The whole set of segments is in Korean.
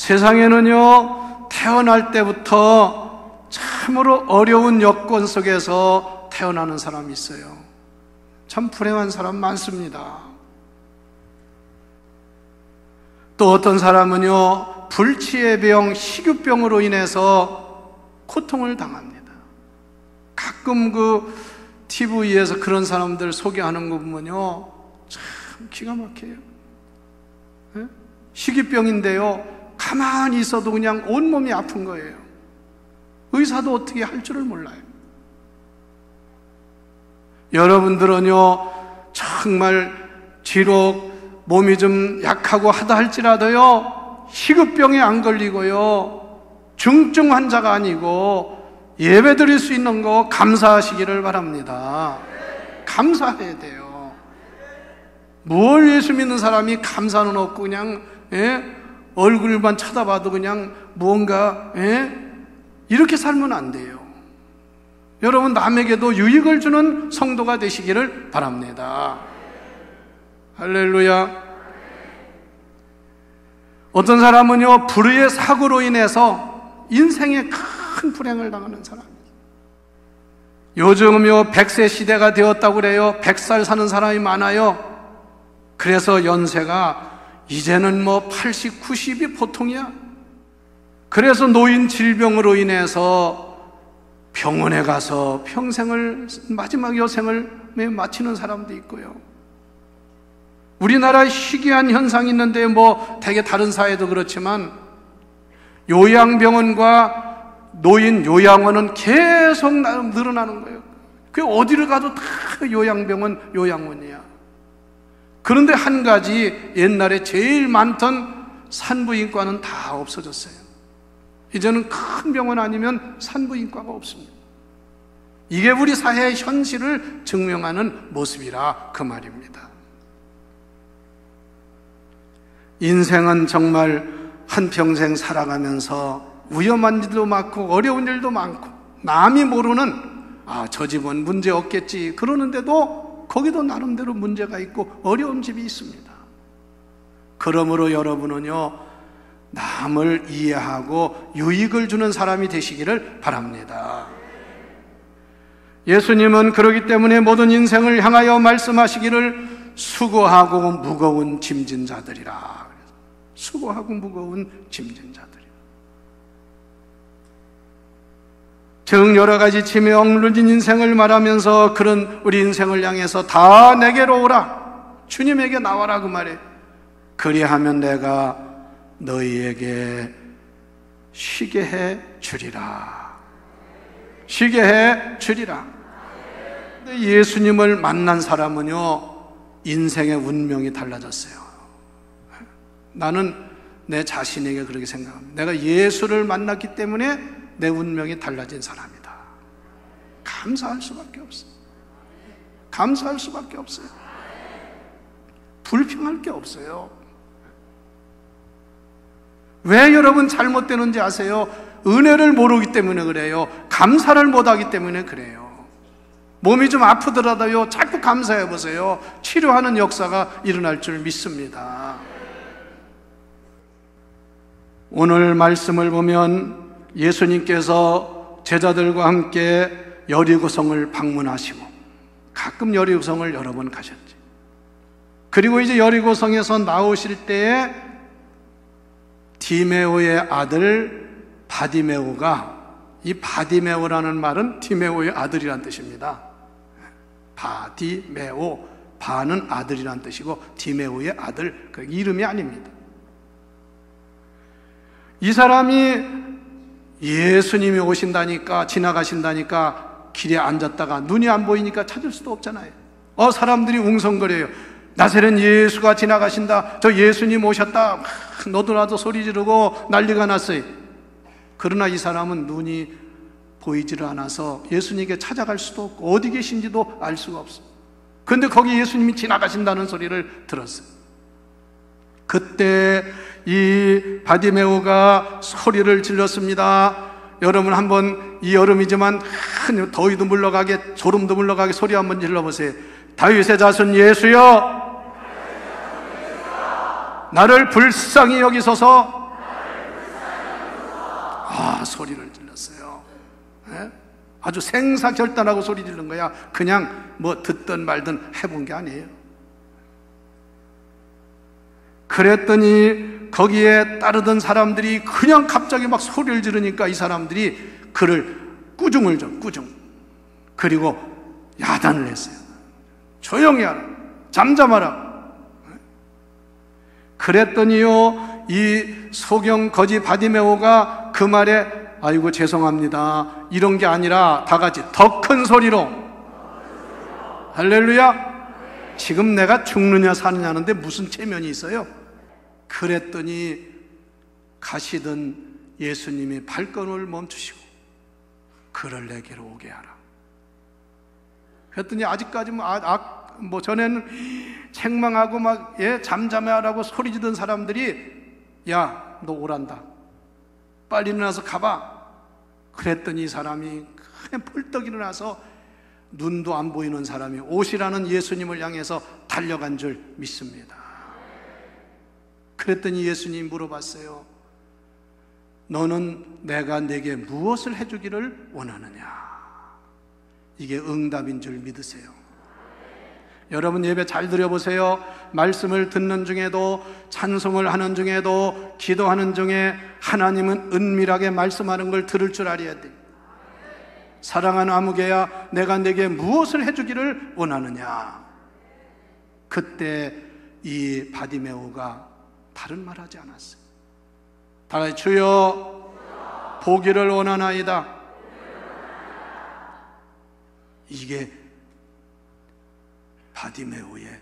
세상에는요, 태어날 때부터 참으로 어려운 여건 속에서 태어나는 사람이 있어요. 참 불행한 사람 많습니다. 또 어떤 사람은요, 불치의 병, 식유병으로 인해서 고통을 당합니다. 가끔 그 TV에서 그런 사람들 소개하는 거 보면요, 참 기가 막혀요. 네? 식유병인데요, 가만히 있어도 그냥 온몸이 아픈 거예요. 의사도 어떻게 할 줄을 몰라요. 여러분들은요, 정말 비록 몸이 좀 약하고 하다 할지라도요, 식유병에 안 걸리고요, 중증 환자가 아니고 예배 드릴 수 있는 거 감사하시기를 바랍니다. 감사해야 돼요. 뭘 예수 믿는 사람이 감사는 없고 그냥 얼굴만 쳐다봐도 그냥 무언가 이렇게 살면 안 돼요. 여러분, 남에게도 유익을 주는 성도가 되시기를 바랍니다. 할렐루야. 어떤 사람은요, 불의의 사고로 인해서 인생에 큰 불행을 당하는 사람이에요. 요즘은요, 100세 시대가 되었다고 그래요. 100살 사는 사람이 많아요. 그래서 연세가 이제는 뭐 80, 90이 보통이야. 그래서 노인 질병으로 인해서 병원에 가서 평생을, 마지막 여생을 마치는 사람도 있고요. 우리나라에 희귀한 현상이 있는데 뭐 대개 다른 사회도 그렇지만 요양병원과 노인 요양원은 계속 늘어나는 거예요. 그 어디를 가도 다 요양병원, 요양원이야. 그런데 한 가지, 옛날에 제일 많던 산부인과는 다 없어졌어요. 이제는 큰 병원 아니면 산부인과가 없습니다. 이게 우리 사회의 현실을 증명하는 모습이라 그 말입니다. 인생은 정말 한평생 살아가면서 위험한 일도 많고 어려운 일도 많고 남이 모르는 저 집은 문제 없겠지 그러는데도 거기도 나름대로 문제가 있고 어려운 집이 있습니다. 그러므로 여러분은요, 남을 이해하고 유익을 주는 사람이 되시기를 바랍니다. 예수님은 그렇기 때문에 모든 인생을 향하여 말씀하시기를 수고하고 무거운 짐진 자들이라. 수고하고 무거운 짐진 자들이라. 즉 여러 가지 짐에 억눌린 인생을 말하면서 그런 우리 인생을 향해서 다 내게로 오라, 주님에게 나와라 그 말이에요. 그리하면 내가 너희에게 쉬게 해 주리라. 쉬게 해 주리라. 근데 예수님을 만난 사람은요, 인생의 운명이 달라졌어요. 나는 내 자신에게 그렇게 생각합니다. 내가 예수를 만났기 때문에 내 운명이 달라진 사람이다. 감사할 수밖에 없어요. 감사할 수밖에 없어요. 불평할 게 없어요. 왜 여러분 잘못되는지 아세요? 은혜를 모르기 때문에 그래요. 감사를 못하기 때문에 그래요. 몸이 좀 아프더라도요, 자꾸 감사해 보세요. 치료하는 역사가 일어날 줄 믿습니다. 오늘 말씀을 보면 예수님께서 제자들과 함께 여리고성을 방문하시고 가끔 여리고성을 여러 번 가셨지. 그리고 이제 여리고성에서 나오실 때에 디메오의 아들 바디메오가, 이 바디메오라는 말은 디메오의 아들이란 뜻입니다. 바디메오, 바는 아들이란 뜻이고 디메오의 아들, 그 이름이 아닙니다. 이 사람이 예수님이 오신다니까, 지나가신다니까 길에 앉았다가 눈이 안 보이니까 찾을 수도 없잖아요. 사람들이 웅성거려요. 나사렛 예수가 지나가신다, 저 예수님 오셨다, 너도 나도 소리 지르고 난리가 났어요. 그러나 이 사람은 눈이 보이지를 않아서 예수님께 찾아갈 수도 없고 어디 계신지도 알 수가 없어요. 그런데 거기 예수님이 지나가신다는 소리를 들었어요. 그때 이 바디메오가 소리를 질렀습니다. 여러분 한번, 이 여름이지만 더위도 물러가게, 소름도 물러가게 소리 한번 질러보세요. 다윗의 자손 예수여, 나를 불쌍히 여기소서. 소리를 질렀어요. 예? 아주 생사결단하고 소리 지른 거야. 그냥 뭐 듣든 말든 해본 게 아니에요. 그랬더니 거기에 따르던 사람들이 그냥 갑자기 막 소리를 지르니까 이 사람들이 그를 꾸중을 줘, 꾸중. 그리고 야단을 했어요. 조용히 하라, 잠잠하라. 그랬더니요, 이 소경 거지 바디메오가 그 말에 아이고 죄송합니다, 이런 게 아니라 다 같이 더 큰 소리로 할렐루야. 지금 내가 죽느냐 사느냐는데 무슨 체면이 있어요? 그랬더니 가시던 예수님이 발걸음을 멈추시고 그를 내게로 오게 하라. 그랬더니 아직까지 뭐 전에는 책망하고 막 잠잠해라고 소리 지르던 사람들이 야, 너 오란다, 빨리 일어나서 가봐. 그랬더니 이 사람이 그냥 펄떡 일어나서 눈도 안 보이는 사람이 오시라는 예수님을 향해서 달려간 줄 믿습니다. 그랬더니 예수님이 물어봤어요. 너는 내가 내게 무엇을 해주기를 원하느냐? 이게 응답인 줄 믿으세요. 여러분 예배 잘 들어보세요. 말씀을 듣는 중에도, 찬송을 하는 중에도, 기도하는 중에 하나님은 은밀하게 말씀하는 걸 들을 줄 알아야 돼. 사랑하는 아무개야, 내가 내게 무엇을 해주기를 원하느냐? 그때 이 바디메오가 다른 말 하지 않았어요. 다 같이 주여 보기를 원하나이다. 이게 바디메오의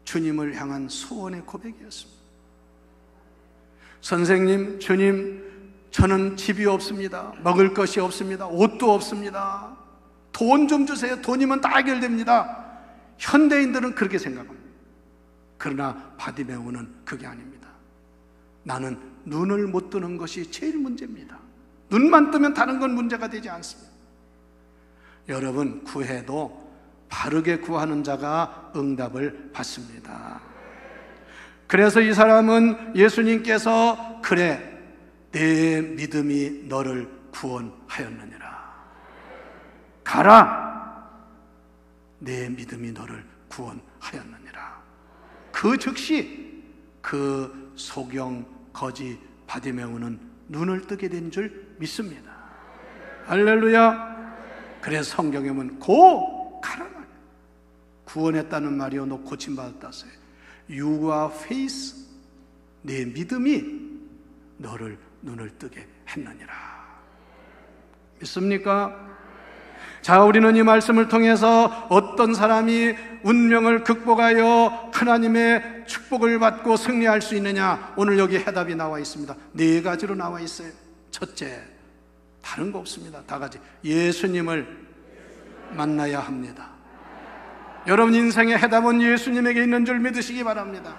주님을 향한 소원의 고백이었습니다. 선생님, 주님, 저는 집이 없습니다. 먹을 것이 없습니다. 옷도 없습니다. 돈 좀 주세요. 돈이면 다 해결됩니다. 현대인들은 그렇게 생각합니다. 그러나 바디메오는 그게 아닙니다. 나는 눈을 못 뜨는 것이 제일 문제입니다. 눈만 뜨면 다른 건 문제가 되지 않습니다. 여러분, 구해도 바르게 구하는 자가 응답을 받습니다. 그래서 이 사람은 예수님께서 그래, 내 믿음이 너를 구원하였느니라. 가라, 내 믿음이 너를 구원하였느니라. 그 즉시 그 소경 거지 바디메오는 눈을 뜨게 된 줄 믿습니다. 할렐루야. 그래서 성경에 보면 고 가라, 구원했다는 말이요, 너 고침받았다 써요. Your faith, 내 믿음이 너를 눈을 뜨게 했느니라. 믿습니까? 자, 우리는 이 말씀을 통해서 어떤 사람이 운명을 극복하여 하나님의 축복을 받고 승리할 수 있느냐, 오늘 여기 해답이 나와 있습니다. 4가지로 나와 있어요. 첫째, 다른 거 없습니다. 다 같이 예수님을 만나야 합니다. 여러분 인생의 해답은 예수님에게 있는 줄 믿으시기 바랍니다.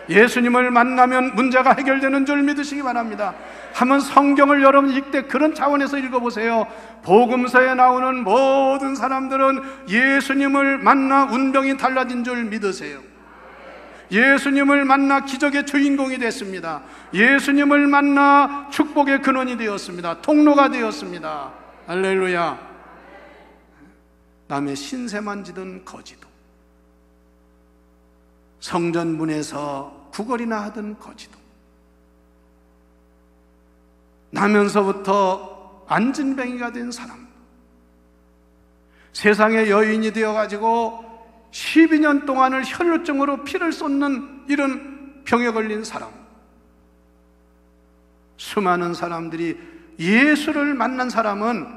예수님을 만나면 문제가 해결되는 줄 믿으시기 바랍니다. 한번 성경을 여러분 읽되 그런 차원에서 읽어보세요. 복음서에 나오는 모든 사람들은 예수님을 만나 운명이 달라진 줄 믿으세요. 예수님을 만나 기적의 주인공이 됐습니다. 예수님을 만나 축복의 근원이 되었습니다. 통로가 되었습니다. 할렐루야. 남의 신세만 지던 거지도, 성전 문에서 구걸이나 하던 거지도, 나면서부터 안진뱅이가 된 사람, 세상의 여인이 되어가지고 12년 동안을 혈루증으로 피를 쏟는 이런 병에 걸린 사람, 수많은 사람들이 예수를 만난 사람은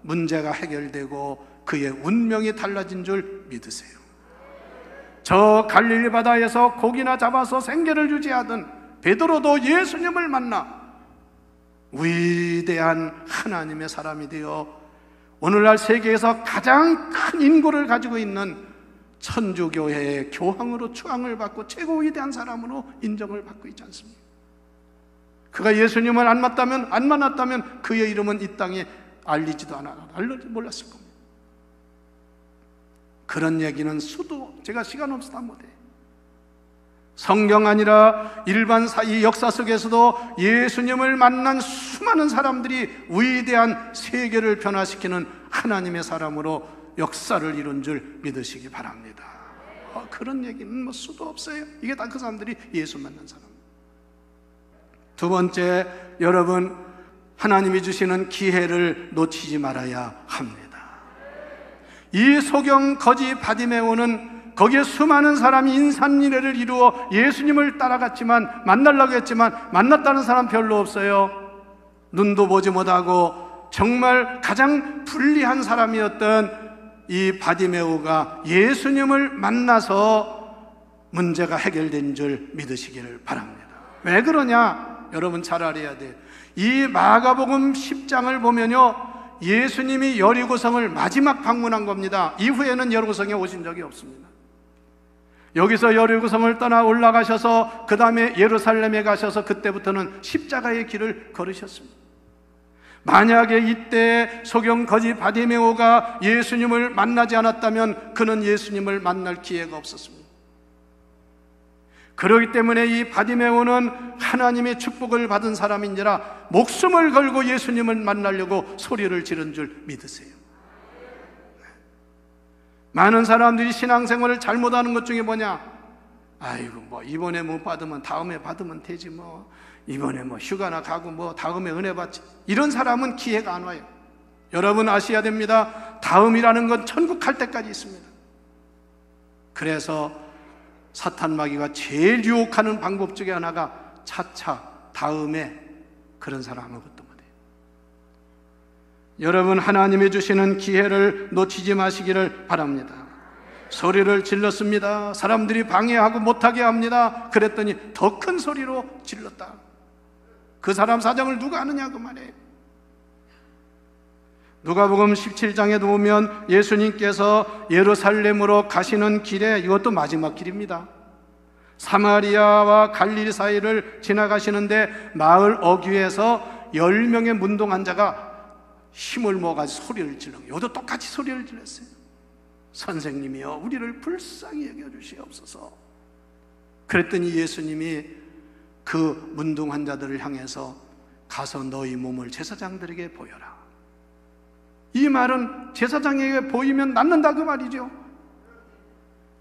문제가 해결되고 그의 운명이 달라진 줄 믿으세요. 저 갈릴리 바다에서 고기나 잡아서 생계를 유지하던 베드로도 예수님을 만나 위대한 하나님의 사람이 되어 오늘날 세계에서 가장 큰 인구를 가지고 있는 천주교회의 교황으로 추앙을 받고 최고 위대한 사람으로 인정을 받고 있지 않습니까? 그가 예수님을 안 만났다면 그의 이름은 이 땅에 알리지도 몰랐을 겁니다. 그런 얘기는 수도 제가 시간 없어서 다 못해요. 성경 아니라 일반 이 역사 속에서도 예수님을 만난 수많은 사람들이 위대한 세계를 변화시키는 하나님의 사람으로 역사를 이룬 줄 믿으시기 바랍니다. 그런 얘기는 뭐 수도 없어요. 이게 다 그 사람들이 예수 만난 사람. 두 번째, 여러분, 하나님이 주시는 기회를 놓치지 말아야 합니다. 이 소경 거지 바디메오는 거기에 수많은 사람이 인산인해를 이루어 예수님을 따라갔지만, 만나려고 했지만 만났다는 사람 별로 없어요. 눈도 보지 못하고 정말 가장 불리한 사람이었던 이 바디메오가 예수님을 만나서 문제가 해결된 줄 믿으시기를 바랍니다. 왜 그러냐? 여러분 잘 알아야 돼요. 이 마가복음 10장을 보면요, 예수님이 여리고성을 마지막 방문한 겁니다. 이후에는 여리고성에 오신 적이 없습니다. 여기서 여리고성을 떠나 올라가셔서 그 다음에 예루살렘에 가셔서 그때부터는 십자가의 길을 걸으셨습니다. 만약에 이때 소경 거지 바디메오가 예수님을 만나지 않았다면 그는 예수님을 만날 기회가 없었습니다. 그렇기 때문에 이 바디메오는 하나님의 축복을 받은 사람인지라 목숨을 걸고 예수님을 만나려고 소리를 지른 줄 믿으세요. 많은 사람들이 신앙생활을 잘못하는 것 중에 뭐냐? 아이고 뭐 이번에 못 받으면 다음에 받으면 되지, 뭐 이번에 뭐 휴가나 가고 뭐 다음에 은혜 받지. 이런 사람은 기회가 안 와요. 여러분 아셔야 됩니다. 다음이라는 건 천국 갈 때까지 있습니다. 그래서 사탄 마귀가 제일 유혹하는 방법 중에 하나가 차차 다음에, 그런 사람 아무것도 못해요. 여러분, 하나님이 주시는 기회를 놓치지 마시기를 바랍니다. 소리를 질렀습니다. 사람들이 방해하고 못하게 합니다. 그랬더니 더 큰 소리로 질렀다. 그 사람 사정을 누가 아느냐 그 말이에요. 누가복음 17장에도 보면 예수님께서 예루살렘으로 가시는 길에, 이것도 마지막 길입니다, 사마리아와 갈릴리 사이를 지나가시는데 마을 어귀에서 10명의 문둥 환자가 힘을 모아가지고 소리를 질러요. 이것도 똑같이 소리를 질렀어요. 선생님이여, 우리를 불쌍히 여겨주시옵소서. 그랬더니 예수님이 그 문둥 환자들을 향해서 가서 너희 몸을 제사장들에게 보여라. 이 말은 제사장에게 보이면 낫는다 그 말이죠.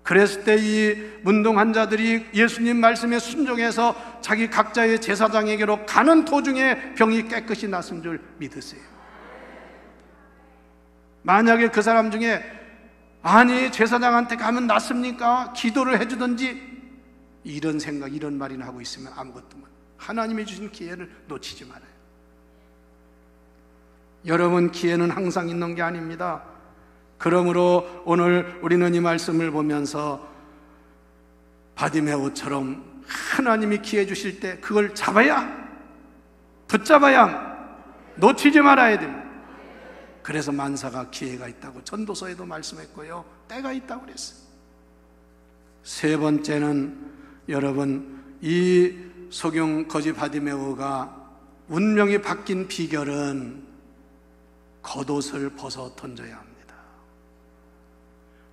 그랬을 때 이 문둥 환자들이 예수님 말씀에 순종해서 자기 각자의 제사장에게로 가는 도중에 병이 깨끗이 낫은 줄 믿으세요. 만약에 그 사람 중에 아니 제사장한테 가면 낫습니까? 기도를 해주든지 이런 생각, 이런 말이나 하고 있으면 아무것도 못. 하나님이 주신 기회를 놓치지 말아요. 여러분, 기회는 항상 있는 게 아닙니다. 그러므로 오늘 우리는 이 말씀을 보면서 바디메오처럼 하나님이 기회 주실 때 그걸 잡아야, 붙잡아야, 놓치지 말아야 됩니다. 그래서 만사가 기회가 있다고 전도서에도 말씀했고요, 때가 있다고 그랬어요. 세 번째는 여러분, 이 소경 거지 바디메오가 운명이 바뀐 비결은 겉옷을 벗어 던져야 합니다.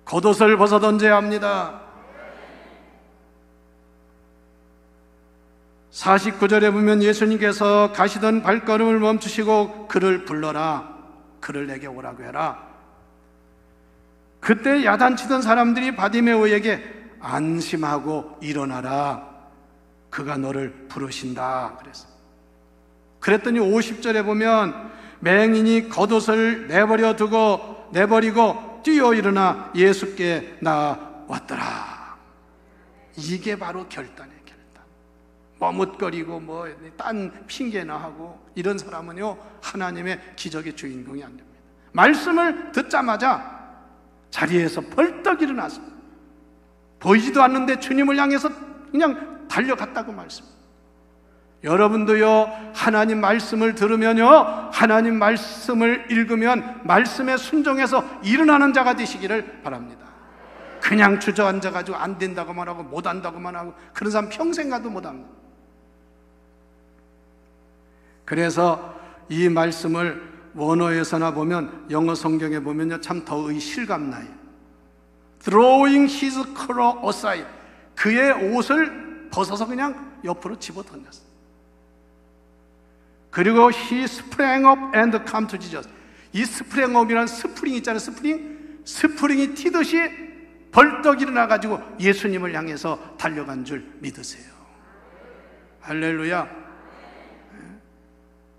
겉옷을 벗어 던져야 합니다. 49절에 보면 예수님께서 가시던 발걸음을 멈추시고 그를 불러라, 그를 내게 오라고 해라. 그때 야단치던 사람들이 바디메오에게 안심하고 일어나라, 그가 너를 부르신다 그랬어요. 그랬더니 50절에 보면 맹인이 겉옷을 내버리고 뛰어 일어나 예수께 나왔더라. 이게 바로 결단이에요. 결단. 머뭇거리고 뭐 딴 핑계나 하고 이런 사람은요, 하나님의 기적의 주인공이 안 됩니다. 말씀을 듣자마자 자리에서 벌떡 일어났습니다. 보이지도 않는데 주님을 향해서 그냥 달려갔다고 말씀입니다. 여러분도요, 하나님 말씀을 들으면요, 하나님 말씀을 읽으면 말씀에 순종해서 일어나는 자가 되시기를 바랍니다. 그냥 주저앉아가지고 안 된다고만 하고 못한다고만 하고 그런 사람 평생 가도 못합니다. 그래서 이 말씀을 원어에서나 보면, 영어 성경에 보면요, 참 더의 실감나요. Throwing his cloak aside, 그의 옷을 벗어서 그냥 옆으로 집어 던졌어요. 그리고 he sprang up and came to Jesus. 이 sprang up이라는 스프링 있잖아요. 스프링이 튀듯이 벌떡 일어나가지고 예수님을 향해서 달려간 줄 믿으세요. 할렐루야.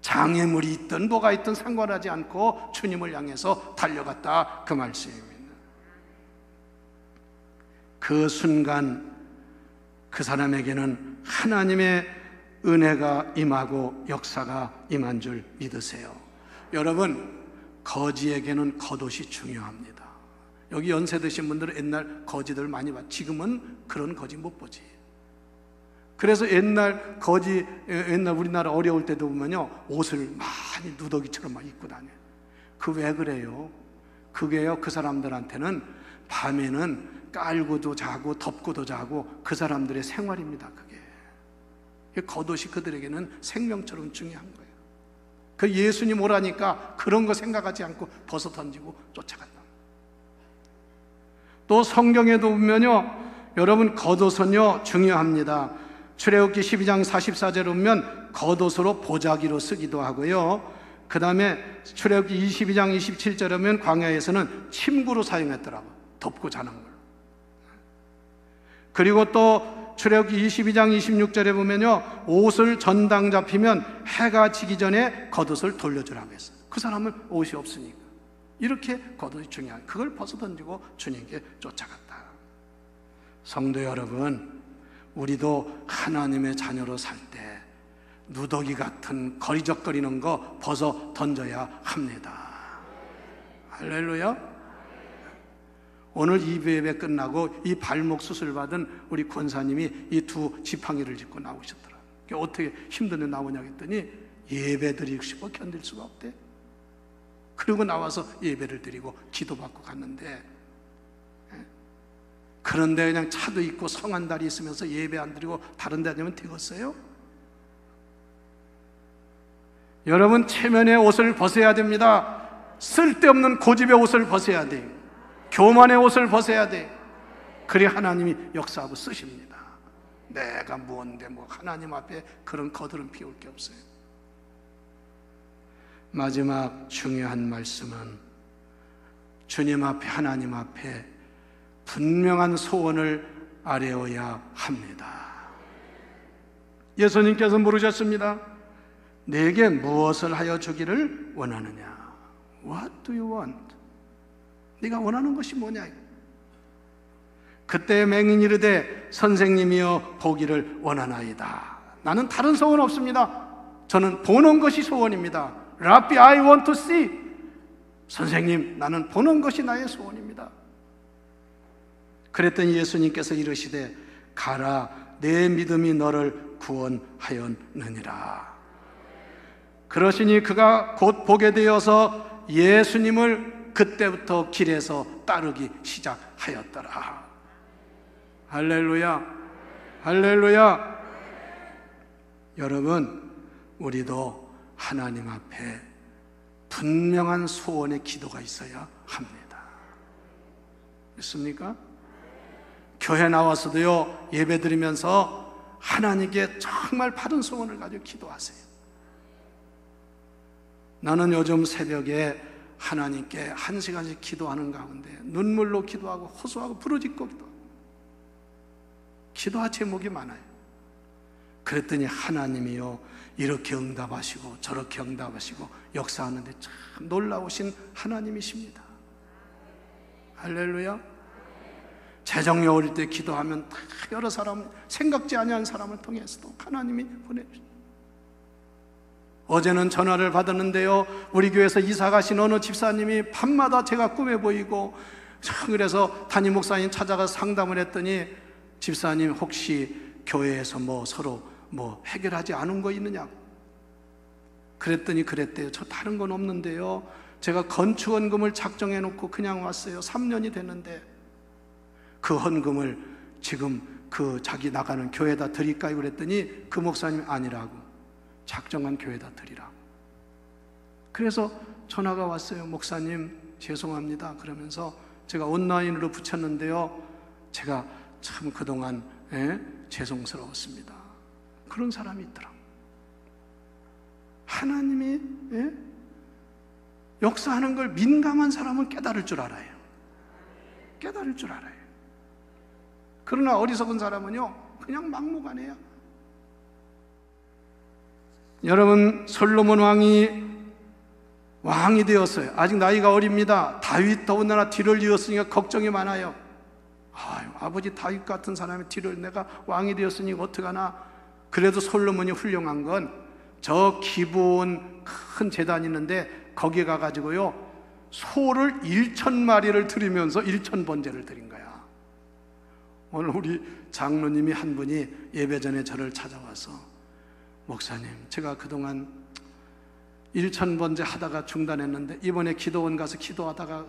장애물이 있든 뭐가 있든 상관하지 않고 주님을 향해서 달려갔다, 그 말씀입니다. 그 순간 그 사람에게는 하나님의 은혜가 임하고 역사가 임한 줄 믿으세요. 여러분, 거지에게는 겉옷이 중요합니다. 여기 연세 드신 분들은 옛날 거지들 많이 봤죠. 지금은 그런 거지 못 보지. 그래서 옛날 우리나라 어려울 때도 보면요, 옷을 많이 누더기처럼 막 입고 다녀요. 그 왜 그래요? 그게요, 그 사람들한테는 밤에는 깔고도 자고 덮고도 자고 그 사람들의 생활입니다. 그게 겉옷이 그들에게는 생명처럼 중요한 거예요. 그 예수님 오라니까 그런 거 생각하지 않고 벗어 던지고 쫓아간다. 또 성경에도 보면요, 여러분, 겉옷은요 중요합니다. 출애굽기 12장 44절에 보면 겉옷으로 보자기로 쓰기도 하고요, 그 다음에 출애굽기 22장 27절에 보면 광야에서는 침구로 사용했더라고요. 덮고 자는 걸. 그리고 또 출애굽기 22장 26절에 보면요, 옷을 전당 잡히면 해가 지기 전에 겉옷을 돌려주라고 했어요. 그 사람은 옷이 없으니까. 이렇게 겉옷이 중요한, 그걸 벗어던지고 주님께 쫓아갔다. 성도 여러분, 우리도 하나님의 자녀로 살 때 누더기 같은 거리적거리는 거 벗어 던져야 합니다. 할렐루야. 오늘 2부 예배 끝나고 이 발목 수술 받은 우리 권사님이 이 두 지팡이를 짚고 나오셨더라. 어떻게 힘든데 나오냐 했더니 예배 드리고 싶어 견딜 수가 없대. 그리고 나와서 예배를 드리고 기도받고 갔는데, 그런데 그냥 차도 있고 성한 달이 있으면서 예배 안 드리고 다른 데 다니면 되겠어요? 여러분, 체면의 옷을 벗어야 됩니다. 쓸데없는 고집의 옷을 벗어야 돼요. 교만의 옷을 벗어야 돼요. 그래야 하나님이 역사하고 쓰십니다. 내가 뭔데 뭐 하나님 앞에 그런 거드름 피울 게 없어요. 마지막 중요한 말씀은 주님 앞에, 하나님 앞에 분명한 소원을 아뢰어야 합니다. 예수님께서 물으셨습니다. 내게 무엇을 하여 주기를 원하느냐? What do you want? 네가 원하는 것이 뭐냐? 그때 맹인이 이르되 선생님이여 보기를 원하나이다. 나는 다른 소원 없습니다. 저는 보는 것이 소원입니다. 라비, I want to see. 선생님, 나는 보는 것이 나의 소원입니다. 그랬더니 예수님께서 이르시되 가라, 내 믿음이 너를 구원하였느니라. 그러시니 그가 곧 보게 되어서 예수님을 그때부터 길에서 따르기 시작하였더라. 할렐루야, 할렐루야. 여러분, 우리도 하나님 앞에 분명한 소원의 기도가 있어야 합니다. 믿습니까? 교회 나와서도요, 예배 드리면서 하나님께 정말 바른 소원을 가지고 기도하세요. 나는 요즘 새벽에 하나님께 1시간씩 기도하는 가운데 눈물로 기도하고 호소하고 부르짖고 기도할 제목이 많아요. 그랬더니 하나님이요, 이렇게 응답하시고 저렇게 응답하시고 역사하는데 참 놀라우신 하나님이십니다. 할렐루야. 재정이 어릴 때 기도하면 여러 사람, 생각지 아니한 사람을 통해서도 하나님이 보내주십니다. 어제는 전화를 받았는데요, 우리 교회에서 이사 가신 어느 집사님이 밤마다 제가 꿈에 보이고, 그래서 담임 목사님 찾아가서 상담을 했더니 집사님, 혹시 교회에서 서로 해결하지 않은 거 있느냐고. 그랬더니 그랬대요. 저 다른 건 없는데요, 제가 건축원금을 작정해 놓고 그냥 왔어요. 3년이 됐는데 그 헌금을 지금 그 자기 나가는 교회에다 드릴까요? 그랬더니 그 목사님이 아니라고, 작정한 교회에다 드리라고. 그래서 전화가 왔어요. 목사님 죄송합니다. 그러면서 제가 온라인으로 붙였는데요, 제가 참 그동안 죄송스러웠습니다. 그런 사람이 있더라. 하나님이 역사하는 걸 민감한 사람은 깨달을 줄 알아요. 깨달을 줄 알아요. 그러나 어리석은 사람은요, 그냥 막무가내야. 여러분, 솔로몬 왕이 되었어요. 아직 나이가 어립니다. 다윗 더군다나 뒤를 이었으니까 걱정이 많아요. 아버지 다윗 같은 사람의 뒤를 내가 왕이 되었으니 어떡하나. 그래도 솔로몬이 훌륭한 건 저 기브온 큰 제단이 있는데 거기에 가가지고요, 소를 1,000마리를 드리면서 1,000번제를 드린 거야. 오늘 우리 장로님이 한 분이 예배 전에 저를 찾아와서, 목사님, 제가 그동안 1,000번제 하다가 중단했는데 이번에 기도원 가서 기도하다가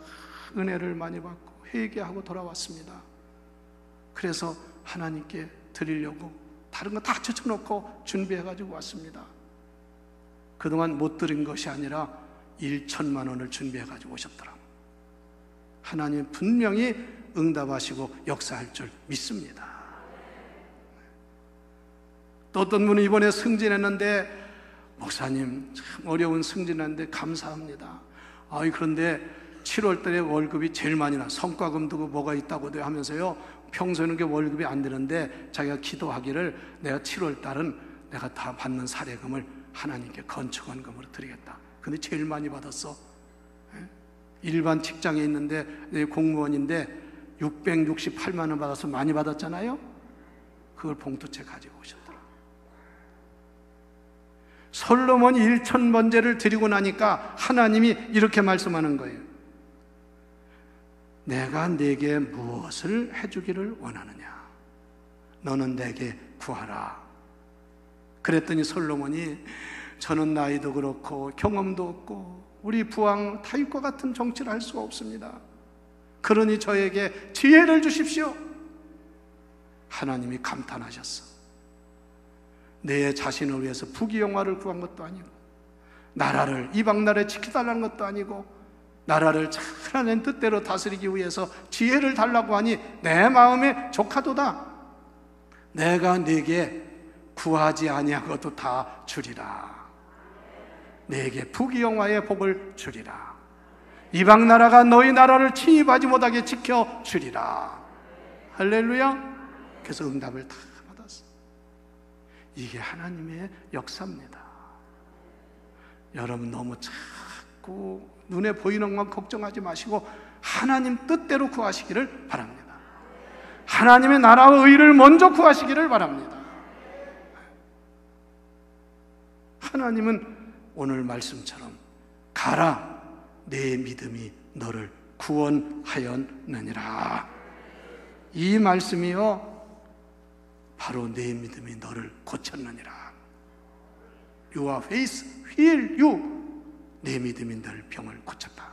은혜를 많이 받고 회개하고 돌아왔습니다. 그래서 하나님께 드리려고 다른 거 다 제쳐놓고 준비해가지고 왔습니다. 그동안 못 드린 것이 아니라 1,000만 원을 준비해가지고 오셨더라. 하나님 분명히 응답하시고 역사할 줄 믿습니다. 또 어떤 분은 이번에 승진했는데, 목사님 참 어려운 승진했는데 감사합니다. 그런데 7월 달에 월급이 제일 많이 나, 성과금 두고 뭐가 있다고 하면서요, 평소에는 게 월급이 안 되는데 자기가 기도하기를 내가 7월 달은 내가 다 받는 사례금을 하나님께 건축원금으로 드리겠다. 근데 제일 많이 받았어. 일반 직장에 있는데 공무원인데 668만 원 받아서 많이 받았잖아요. 그걸 봉투채 가지고 오셨더라. 솔로몬이 1,000번제를 드리고 나니까 하나님이 이렇게 말씀하는 거예요. 내가 네게 무엇을 해주기를 원하느냐? 너는 내게 구하라. 그랬더니 솔로몬이, 저는 나이도 그렇고 경험도 없고 우리 부왕 다윗과 같은 정치를 할 수가 없습니다. 그러니 저에게 지혜를 주십시오. 하나님이 감탄하셨어. 내 자신을 위해서 부귀영화를 구한 것도 아니고, 나라를 이방 나라에 지켜달라는 것도 아니고, 나라를 하나님 뜻대로 다스리기 위해서 지혜를 달라고 하니 내 마음에 족하도다. 내가 네게 구하지 아니하고도 다 주리라. 내게 부귀영화의 복을 주리라. 이방 나라가 너희 나라를 침입하지 못하게 지켜 주리라. 할렐루야. 그래서 응답을 다 받았어. 이게 하나님의 역사입니다. 여러분, 너무 자꾸 눈에 보이는 것만 걱정하지 마시고 하나님 뜻대로 구하시기를 바랍니다. 하나님의 나라와 의를 먼저 구하시기를 바랍니다. 하나님은 오늘 말씀처럼 가라, 내 믿음이 너를 구원하였느니라. 이 말씀이요, 바로 내 믿음이 너를 고쳤느니라. Your faith heal you. 내 믿음이 너를 병을 고쳤다.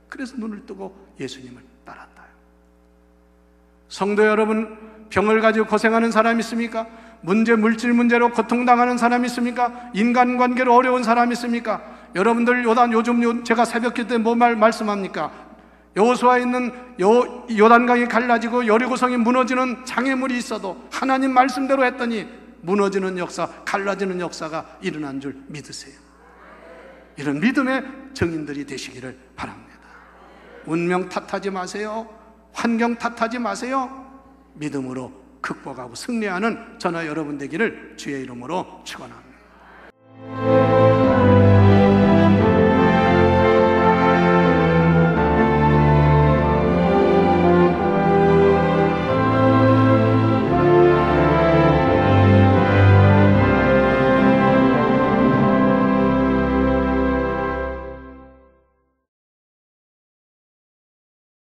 그래서 눈을 뜨고 예수님을 따랐다. 성도 여러분, 병을 가지고 고생하는 사람 있습니까? 물질 문제로 고통당하는 사람 있습니까? 인간관계로 어려운 사람 있습니까? 여러분들 요즘 제가 새벽기 때 뭐 말씀합니까? 여호수아에 있는 요단강이 갈라지고 여리고성이 무너지는 장애물이 있어도 하나님 말씀대로 했더니 무너지는 역사, 갈라지는 역사가 일어난 줄 믿으세요. 이런 믿음의 증인들이 되시기를 바랍니다. 운명 탓하지 마세요. 환경 탓하지 마세요. 믿음으로 극복하고 승리하는 저나 여러분 되기를 주의 이름으로 축원합니다.